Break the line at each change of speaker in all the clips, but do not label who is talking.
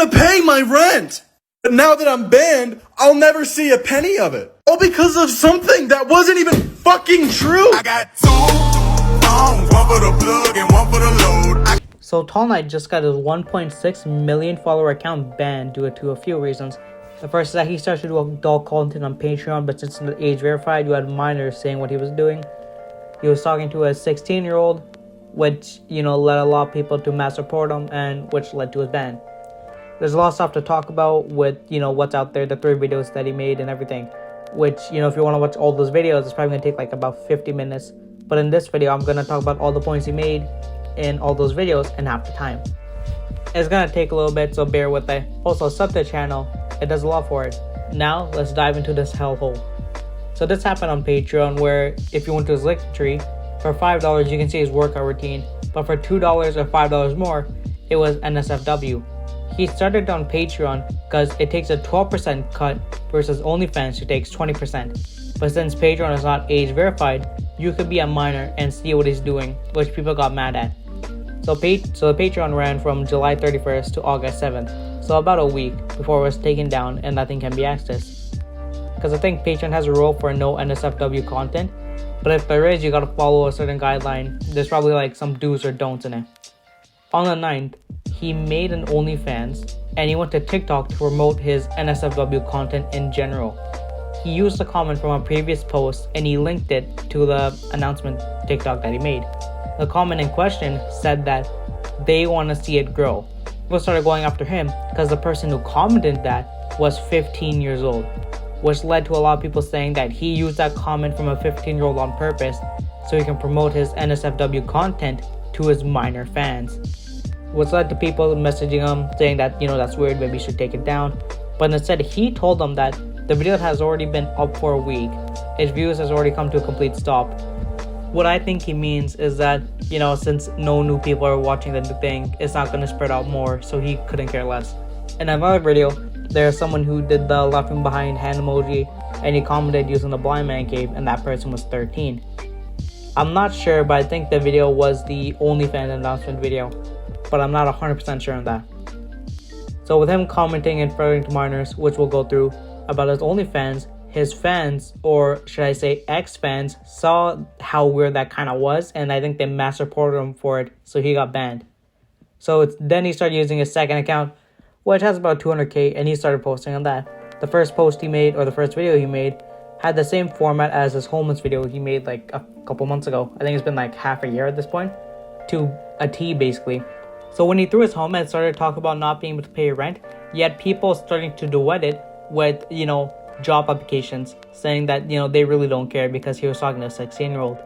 gonna pay my rent. But now that I'm banned, I'll never see a penny of it. All because of something that wasn't even fucking true.
I got two, one for the plug and one for the load.
So Tall Knight just got his 1.6 million follower account banned due to a few reasons. The first is that he started to do adult content on Patreon, but since the age verified, you had minors saying what he was doing. He was talking to a 16-year-old, which, led a lot of people to mass report him, and which led to his ban. There's a lot of stuff to talk about with, what's out there, the 3 videos that he made and everything. Which, if you want to watch all those videos, it's probably going to take like about 50 minutes. But in this video, I'm going to talk about all the points he made in all those videos in half the time. It's going to take a little bit, so bear with it. Also, sub to the channel. It does a lot for it. Now, let's dive into this hellhole. So this happened on Patreon, where if you went to his link tree, for $5 you can see his workout routine. But for $2 or $5 more, it was NSFW. He started on Patreon because it takes a 12% cut versus OnlyFans who takes 20%. But since Patreon is not age verified, you could be a minor and see what he's doing, which people got mad at. So the Patreon ran from July 31st to August 7th, so about a week before it was taken down and nothing can be accessed. Because I think Patreon has a rule for no NSFW content, but if there is, you gotta follow a certain guideline. There's probably like some do's or don'ts in it. On the 9th, he made an OnlyFans and he went to TikTok to promote his NSFW content in general. He used a comment from a previous post and he linked it to the announcement TikTok that he made. The comment in question said that they want to see it grow. People started going after him because the person who commented that was 15 years old, which led to a lot of people saying that he used that comment from a 15-year-old on purpose so he can promote his NSFW content to his minor fans. Which led to people messaging him saying that, that's weird, maybe you should take it down. But instead, he told them that the video has already been up for a week. Its views has already come to a complete stop. What I think he means is that, since no new people are watching the new thing, it's not going to spread out more, so he couldn't care less. In another video, there's someone who did the laughing behind hand emoji, and he commented using the blind man cave, and that person was 13. I'm not sure, but I think the video was the OnlyFans announcement video, but I'm not 100% sure on that. So with him commenting and referring to minors, which we'll go through, about his OnlyFans, his fans, or should I say ex-fans, saw how weird that kind of was, and I think they mass reported him for it, so he got banned. So then he started using his second account, which has about 200k, and he started posting on that. The first post he made, or the first video he made, had the same format as his homeless video he made like a couple months ago. I think it's been like half a year at this point, to a T basically. So when he threw his home and started talking about not being able to pay rent, you had people starting to duet it with, job applications, saying that, they really don't care because he was talking to a 16-year-old.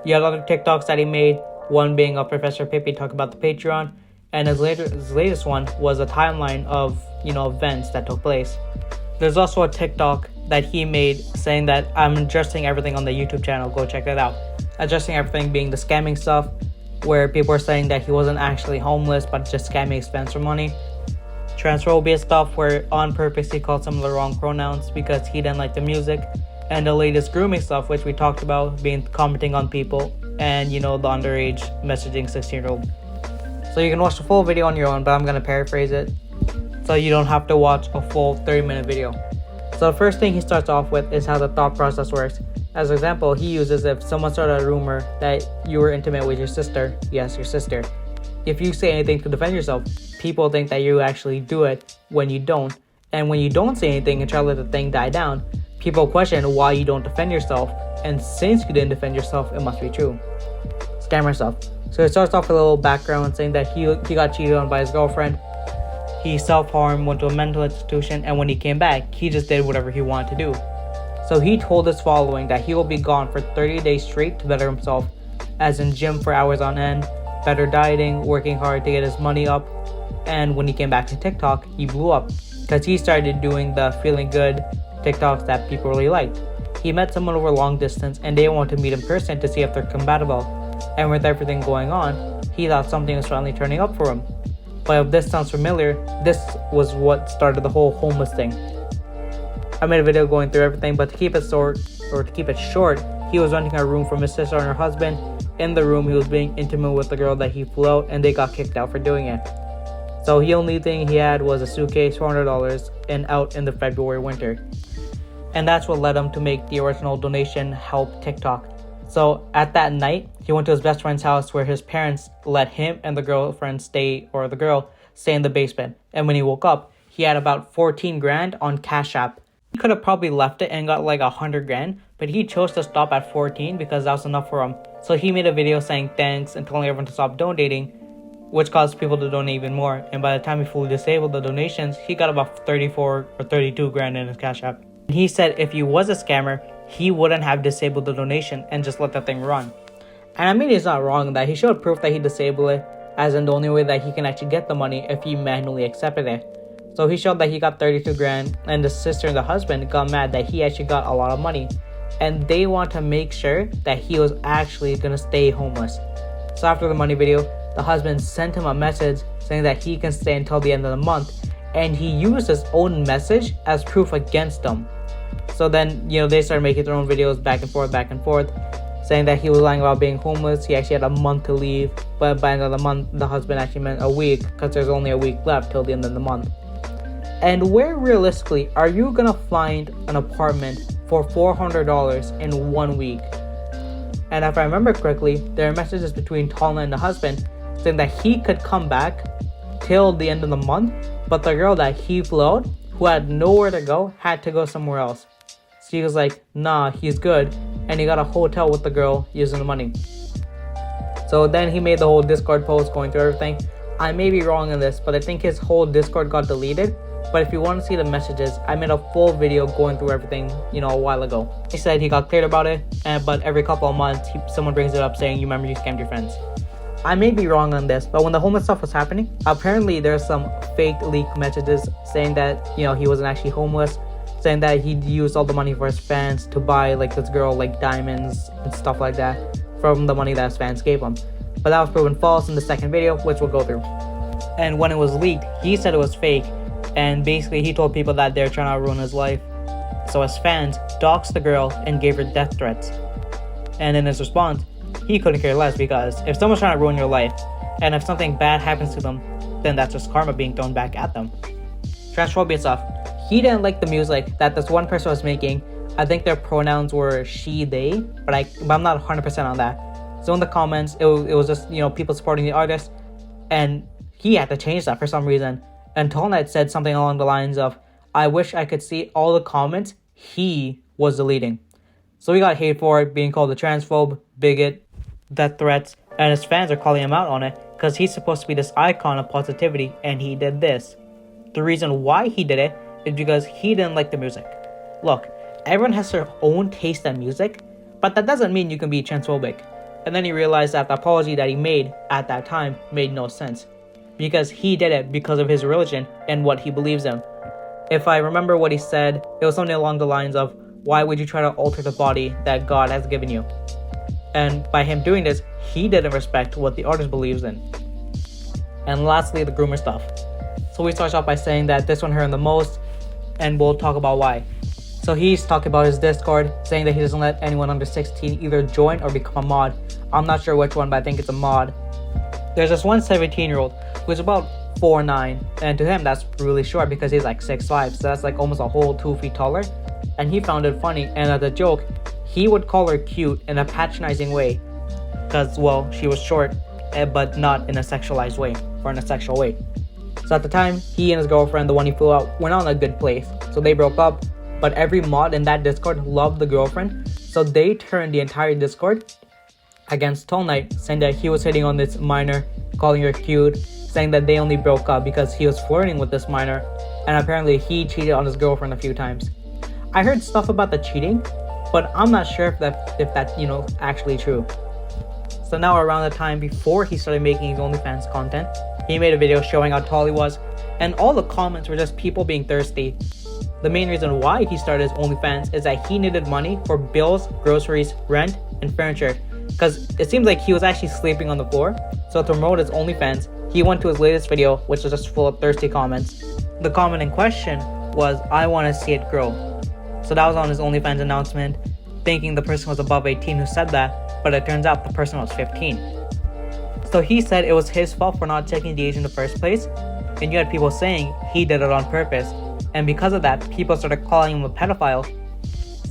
You had other TikToks that he made, one being of Professor Pippi talking about the Patreon, and his latest one was a timeline of, events that took place. There's also a TikTok that he made saying that I'm addressing everything on the YouTube channel, go check that out. Addressing everything being the scamming stuff, where people are saying that he wasn't actually homeless but just scamming his fans for money. Transphobia stuff, where on purpose he called some of the wrong pronouns because he didn't like the music. And the latest grooming stuff, which we talked about, being commenting on people and the underage messaging 16-year-old. So you can watch the full video on your own, but I'm gonna paraphrase it so you don't have to watch a full 30-minute video. So the first thing he starts off with is how the thought process works. As an example, he uses if someone started a rumor that you were intimate with your sister, yes, your sister. If you say anything to defend yourself, people think that you actually do it when you don't. And when you don't say anything and try to let the thing die down, people question why you don't defend yourself. And since you didn't defend yourself, it must be true. Scammer stuff. So it starts off with a little background saying that he got cheated on by his girlfriend. He self-harmed, went to a mental institution, and when he came back, he just did whatever he wanted to do. So he told his following that he will be gone for 30 days straight to better himself, as in gym for hours on end, better dieting, working hard to get his money up. And when he came back to TikTok, he blew up because he started doing the feeling good TikToks that people really liked. He met someone over long distance and they wanted to meet in person to see if they're compatible. And with everything going on, he thought something was finally turning up for him. But if this sounds familiar, this was what started the whole homeless thing. I made a video going through everything, but to keep it short, he was renting a room from his sister and her husband. In the room, he was being intimate with the girl that he flew out, and they got kicked out for doing it. So the only thing he had was a suitcase, $400, and out in the February winter. And that's what led him to make the original donation help TikTok. So at that night, he went to his best friend's house where his parents let him and the girlfriend stay, or the girl, stay in the basement. And when he woke up, he had about 14 grand on Cash App. He could have probably left it and got like 100 grand, but he chose to stop at 14 because that was enough for him. So he made a video saying thanks and telling everyone to stop donating, which caused people to donate even more. And by the time he fully disabled the donations, he got about 34 or 32 grand in his Cash App. He said if he was a scammer, he wouldn't have disabled the donation and just let the thing run. And I mean, he's not wrong in that. He showed proof that he disabled it, as in the only way that he can actually get the money if he manually accepted it. So he showed that he got 32 grand, and the sister and the husband got mad that he actually got a lot of money. And they want to make sure that he was actually gonna stay homeless. So after the money video, the husband sent him a message saying that he can stay until the end of the month, and he used his own message as proof against him. So then, they started making their own videos back and forth, saying that he was lying about being homeless. He actually had a month to leave, but by the end of the month, the husband actually meant a week, because there's only a week left till the end of the month. And where realistically are you gonna find an apartment for $400 in 1 week? And if I remember correctly, there are messages between Talna and the husband saying that he could come back till the end of the month, but the girl that he flew out, who had nowhere to go, had to go somewhere else. So he was like, nah, he's good, and he got a hotel with the girl using the money. So then he made the whole Discord post going through everything. I may be wrong in this, but I think his whole Discord got deleted. But if you want to see the messages, I made a full video going through everything, a while ago. He said he got cleared about it, but every couple of months, someone brings it up saying, you remember you scammed your friends. I may be wrong on this, but when the homeless stuff was happening, apparently there's some fake leak messages saying that, he wasn't actually homeless, saying that he used all the money for his fans to buy, this girl, diamonds and stuff like that from the money that his fans gave him. But that was proven false in the second video, which we'll go through. And when it was leaked, he said it was fake, and basically he told people that they're trying to ruin his life. So his fans doxed the girl and gave her death threats. And in his response, he couldn't care less, because if someone's trying to ruin your life, and if something bad happens to them, then that's just karma being thrown back at them. Transphobia stuff. He didn't like the music that this one person was making. I think their pronouns were she, they, but I'm not 100% on that. So in the comments, it was just, people supporting the artist, and he had to change that for some reason. And Tolnet said something along the lines of, I wish I could see all the comments he was deleting. So he got hate for it, being called a transphobe, bigot, death threats, and his fans are calling him out on it because he's supposed to be this icon of positivity, and he did this. The reason why he did it is because he didn't like the music. Look, everyone has their own taste in music, but that doesn't mean you can be transphobic. And then he realized that the apology that he made at that time made no sense, because he did it because of his religion and what he believes in. If I remember what he said, it was something along the lines of, why would you try to alter the body that God has given you? And by him doing this, he didn't respect what the artist believes in. And lastly, the groomer stuff. So we start off by saying that this one hurt him the most, and we'll talk about why. So he's talking about his Discord, saying that he doesn't let anyone under 16 either join or become a mod. I'm not sure which one, but I think it's a mod. There's this one 17-year-old who's about 4'9", and to him that's really short because he's like 6'5", so that's like almost a whole 2 feet taller. And he found it funny, and as a joke, he would call her cute in a patronizing way, because, well, she was short, but not in a sexualized way, or in a sexual way. So at the time, he and his girlfriend, the one he flew out, were not in a good place, so they broke up. But every mod in that Discord loved the girlfriend, so they turned the entire Discord against Tall Knight, saying that he was hitting on this minor, calling her cute, saying that they only broke up because he was flirting with this minor, and apparently he cheated on his girlfriend a few times. I heard stuff about the cheating, but I'm not sure if that's actually true. So now around the time before he started making his OnlyFans content, he made a video showing how tall he was, and all the comments were just people being thirsty. The main reason why he started his OnlyFans is that he needed money for bills, groceries, rent, and furniture, because it seems like he was actually sleeping on the floor. So to promote his OnlyFans, he went to his latest video, which was just full of thirsty comments. The comment in question was, I want to see it grow. So that was on his OnlyFans announcement, thinking the person was above 18 who said that, but it turns out the person was 15. So he said it was his fault for not checking the age in the first place, and you had people saying he did it on purpose. And because of that, people started calling him a pedophile,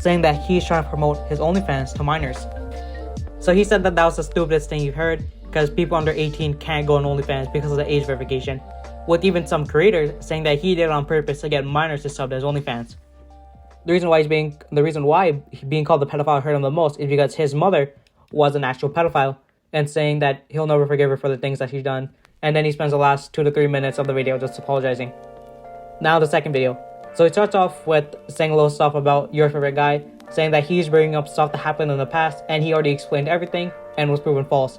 saying that he's trying to promote his OnlyFans to minors. So he said that that was the stupidest thing you've heard, because people under 18 can't go on OnlyFans because of the age verification, with even some creators saying that he did it on purpose to get minors to sub to his OnlyFans. The reason why being called the pedophile hurt him the most is because his mother was an actual pedophile, and saying that he'll never forgive her for the things that she's done. And then he spends the last 2 to 3 minutes of the video just apologizing. Now the second video. So he starts off with saying a little stuff about your favorite guy, saying that he's bringing up stuff that happened in the past, and he already explained everything and was proven false.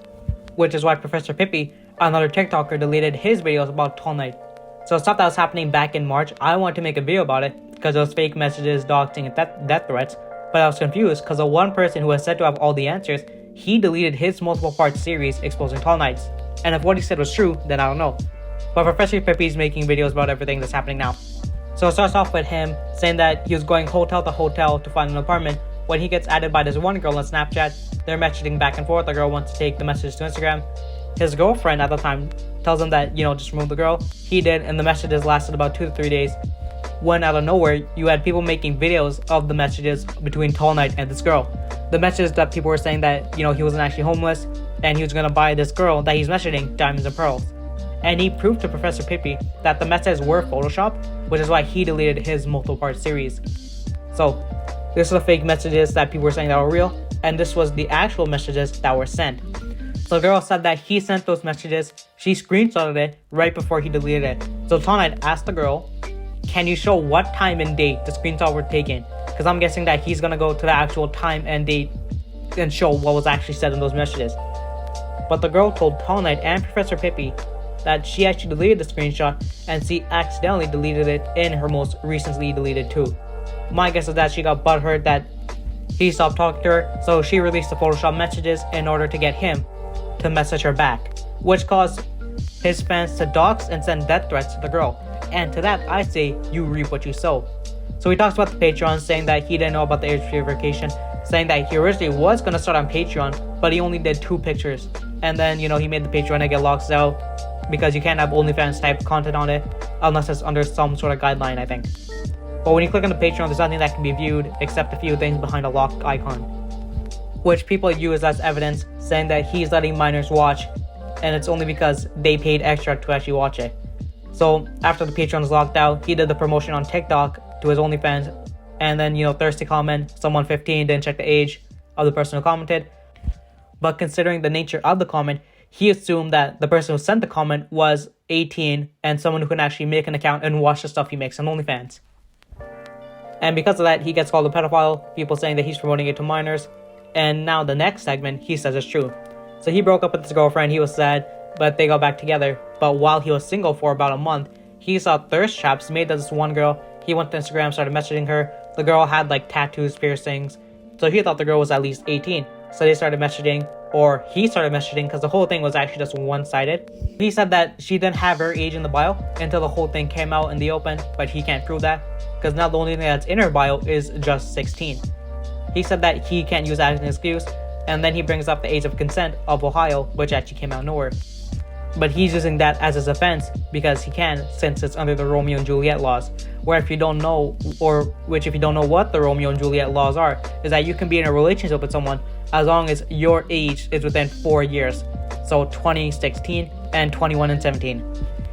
Which is why Professor Pippi, another TikToker, deleted his videos about Tall Night. So stuff that was happening back in March, I wanted to make a video about it because it was fake messages, doxing, and death threats. But I was confused because the one person who was said to have all the answers, he deleted his multiple part series exposing Tall Nights. And if what he said was true, then I don't know. But Professor Pippi is making videos about everything that's happening now. So it starts off with him saying that he was going hotel to hotel to find an apartment when he gets added by this one girl on Snapchat. They're messaging back and forth. The girl wants to take the message to Instagram. His girlfriend at the time tells him that, just remove the girl. He did, and the messages lasted about 2 to 3 days. When out of nowhere, you had people making videos of the messages between Tall Night and this girl. The messages that people were saying that, he wasn't actually homeless, and he was going to buy this girl that he's messaging diamonds and pearls. And he proved to Professor Pippi that the messages were Photoshopped, which is why he deleted his multiple part series. So, this is the fake messages that people were saying that were real, and this was the actual messages that were sent. So the girl said that he sent those messages, she screenshotted it right before he deleted it. So Tall Night asked the girl, can you show what time and date the screenshots were taken? Because I'm guessing that he's gonna go to the actual time and date and show what was actually said in those messages. But the girl told Tall Night and Professor Pippi that she actually deleted the screenshot and she accidentally deleted it in her most recently deleted too. My guess is that she got butthurt that he stopped talking to her, so she released the Photoshop messages in order to get him to message her back, which caused his fans to dox and send death threats to the girl. And to that, I say, you reap what you sow. So he talks about the Patreon, saying that he didn't know about the age verification, saying that he originally was going to start on Patreon, but he only did 2 pictures. And then, he made the Patreon and get locked out because you can't have OnlyFans type content on it unless it's under some sort of guideline, I think. But when you click on the Patreon, there's nothing that can be viewed except a few things behind a locked icon, which people use as evidence, saying that he's letting minors watch, and it's only because they paid extra to actually watch it. So after the Patreon was locked out, he did the promotion on TikTok to his OnlyFans, and then, thirsty comment, someone 15 didn't check the age of the person who commented. But considering the nature of the comment, he assumed that the person who sent the comment was 18 and someone who can actually make an account and watch the stuff he makes on OnlyFans. And because of that, he gets called a pedophile, people saying that he's promoting it to minors. And now the next segment, he says it's true. So he broke up with his girlfriend, he was sad, but they got back together. But while he was single for about a month, he saw thirst traps made by this one girl. He went to Instagram, started messaging her. The girl had tattoos, piercings. So he thought the girl was at least 18. So they started messaging, or he started messaging, because the whole thing was actually just one-sided. He said that she didn't have her age in the bio until the whole thing came out in the open, but he can't prove that, because now the only thing that's in her bio is just 16. He said that he can't use that as an excuse, and then he brings up the age of consent of Ohio, which actually came out of nowhere. But he's using that as his offense because he can, since it's under the Romeo and Juliet laws. Where if you don't know, if you don't know what the Romeo and Juliet laws are, is that you can be in a relationship with someone as long as your age is within 4 years. So 20, 16, and 21 and 17.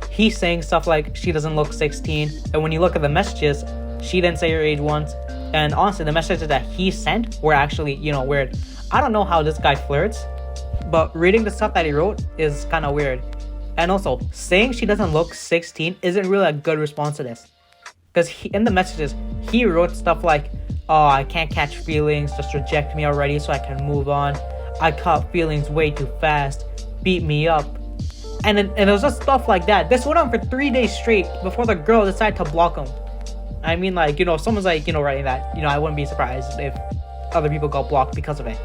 He's saying stuff like she doesn't look 16, and when you look at the messages, she didn't say her age once. And honestly, the messages that he sent were actually, weird. I don't know how this guy flirts, but reading the stuff that he wrote is kind of weird. And also, saying she doesn't look 16 isn't really a good response to this. Because in the messages, he wrote stuff like, oh, I can't catch feelings, just reject me already so I can move on. I caught feelings way too fast, beat me up. And it was just stuff like that. This went on for 3 days straight before the girl decided to block him. I mean, if someone's writing that, I wouldn't be surprised if other people got blocked because of it.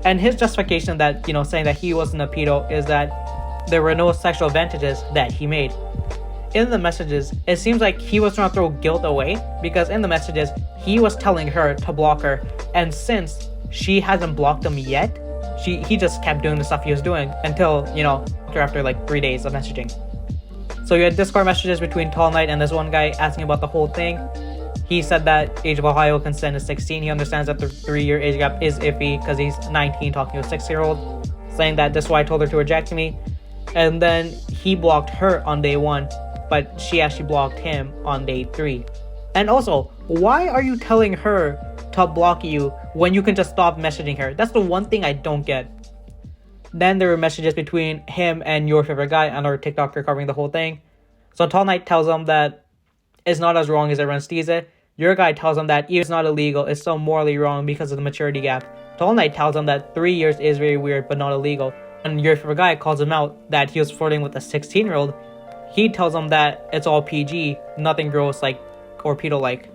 And his justification that, saying that he wasn't a pedo is that there were no sexual advantages that he made. In the messages, it seems like he was trying to throw guilt away, because in the messages, he was telling her to block her, and since she hasn't blocked him yet, he just kept doing the stuff he was doing until, after 3 days of messaging. So you had Discord messages between Tall Knight and this one guy asking about the whole thing. He said that age of Ohio consent is 16. He understands that the 3-year age gap is iffy because he's 19 talking to a 6-year-old, saying that this is why I told her to reject me. And then he blocked her on day 1, but she actually blocked him on day 3. And also, why are you telling her to block you when you can just stop messaging her? That's the one thing I don't get. Then there were messages between him and your favorite guy, another TikToker covering the whole thing. So Tall Knight tells him that it's not as wrong as everyone sees it. Your guy tells him that even if it's not illegal, it's still morally wrong because of the maturity gap. Tall Knight tells him that 3 years is very weird but not illegal. And your favorite guy calls him out that he was flirting with a 16-year-old. He tells him that it's all PG, nothing gross like or pedo-like.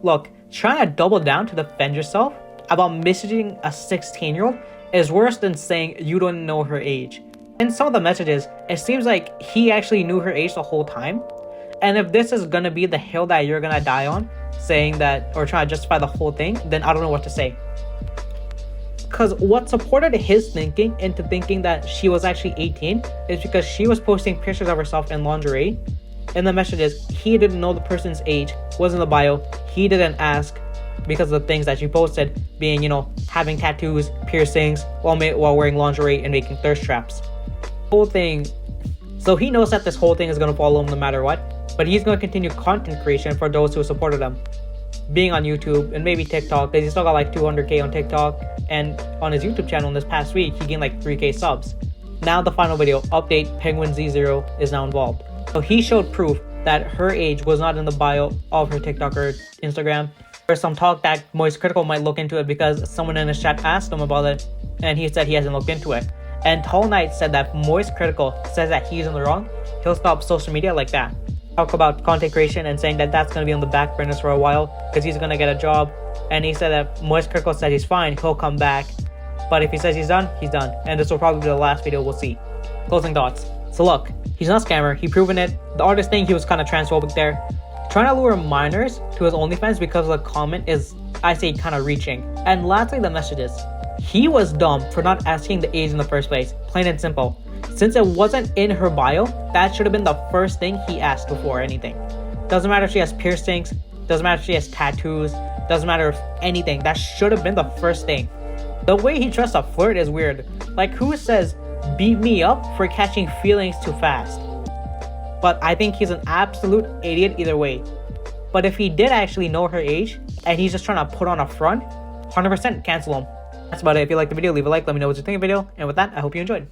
Look, trying to double down to defend yourself about messaging a 16-year-old is worse than saying you don't know her age. In some of the messages, it seems like he actually knew her age the whole time. And if this is gonna be the hill that you're gonna die on, saying that or trying to justify the whole thing, then I don't know what to say. Because what supported his thinking into thinking that she was actually 18 is because she was posting pictures of herself in lingerie. In the messages, he didn't know the person's age, was in the bio, he didn't ask because of the things that she posted, being, having tattoos, piercings, while wearing lingerie and making thirst traps. Whole thing. So he knows that this whole thing is going to follow him no matter what, but he's going to continue content creation for those who supported him. Being on YouTube and maybe TikTok, because he still got like 200k on TikTok, and on his YouTube channel in this past week, he gained like 3k subs. Now the final video, update, Penguin Z0 is now involved. So he showed proof that her age was not in the bio of her TikTok or Instagram. There's some talk that Moist Critical might look into it because someone in his chat asked him about it, and he said he hasn't looked into it. And Tall Knight said that Moist Critical says that he's in the wrong, he'll stop social media like that. Talk about content creation and saying that that's going to be on the back burners for a while because he's going to get a job. And he said that Moist Critical said he's fine, he'll come back. But if he says he's done, he's done. And this will probably be the last video we'll see. Closing thoughts. So look, he's not a scammer, he proven it. The artist thing, he was kind of transphobic there. Trying to lure minors to his OnlyFans because of the comment is, I say, kind of reaching. And lastly, the messages. He was dumb for not asking the age in the first place, plain and simple. Since it wasn't in her bio, that should have been the first thing he asked before anything. Doesn't matter if she has piercings, doesn't matter if she has tattoos, doesn't matter if anything, that should have been the first thing. The way he tries to flirt is weird. Like, who says, beat me up for catching feelings too fast? But I think he's an absolute idiot either way. But if he did actually know her age, and he's just trying to put on a front, 100% cancel him. That's about it. If you liked the video, leave a like, let me know what you think of the video, and with that, I hope you enjoyed.